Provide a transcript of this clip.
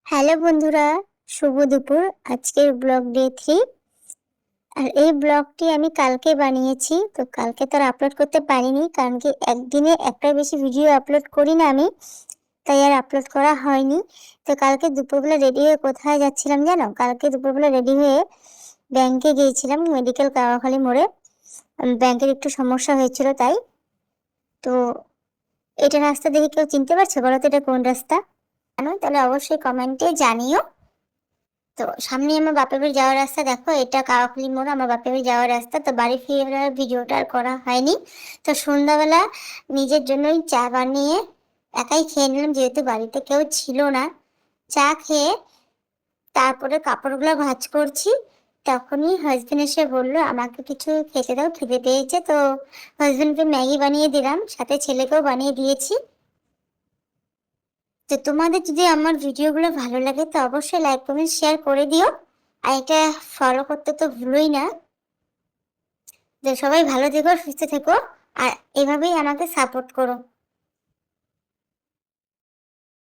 Hello বন্ধুরা, শুভ দুপুর। আজকের ব্লগ ডে 3। আর এই ব্লগটি আমি কালকে বানিয়েছি। তো কালকে তো আর আপলোড করতে পারিনি, কারণ কি একদিনে একটার বেশি ভিডিও আপলোড করি না আমি, তাই আর আপলোড করা হয়নি। তো কালকে দুপুরবেলা রেডি হয়ে কোথায় যাচ্ছিলাম জানো? কালকে দুপুরবেলা রেডি হয়ে ব্যাংকে গিয়েছিলাম, মেডিকেল কাওয়াখালী মোড়ে। ব্যাংকের একটু সমস্যা হয়েছিল তাই। তো এটা রাস্তা দেখে কেউ চিনতে পারছে? বলো তো এটা কোন রাস্তা? জানো তাহলে অবশ্যই কমেন্টে জানিও। তো সামনে আমার বাপের বাড়ি যাওয়ার রাস্তা, দেখো এটা কাওয়াখালী মোড়, আমার বাপের বাড়ি যাওয়ার রাস্তা। তো বাড়ি ফেরার ভিডিওটা আর করা হয়নি। তো সন্ধ্যাবেলা নিজের জন্যই চা বানিয়ে একাই খেয়ে নিলাম, যেহেতু বাড়িতে কেউ ছিল না। চা খেয়ে তারপরে কাপড়গুলো ভাঁজ করছি, তখনই হাজবেন্ড এসে বললো আমাকে কিছু খেতে দাও, খিদে পেয়েছে। তো হাজবেন্ডকে ম্যাগি বানিয়ে দিলাম, সাথে ছেলেকেও বানিয়ে দিয়েছি। তো তোমাদের যদি আমার ভিডিওগুলো ভালো লাগে তো অবশ্যই লাইক কমেন্ট শেয়ার করে দিও, আর এটা ফলো করতে তো ভুলোই না। তো সবাই ভালো থেকো, সুস্থ থেকো, আর এভাবেই আমাকে সাপোর্ট করো।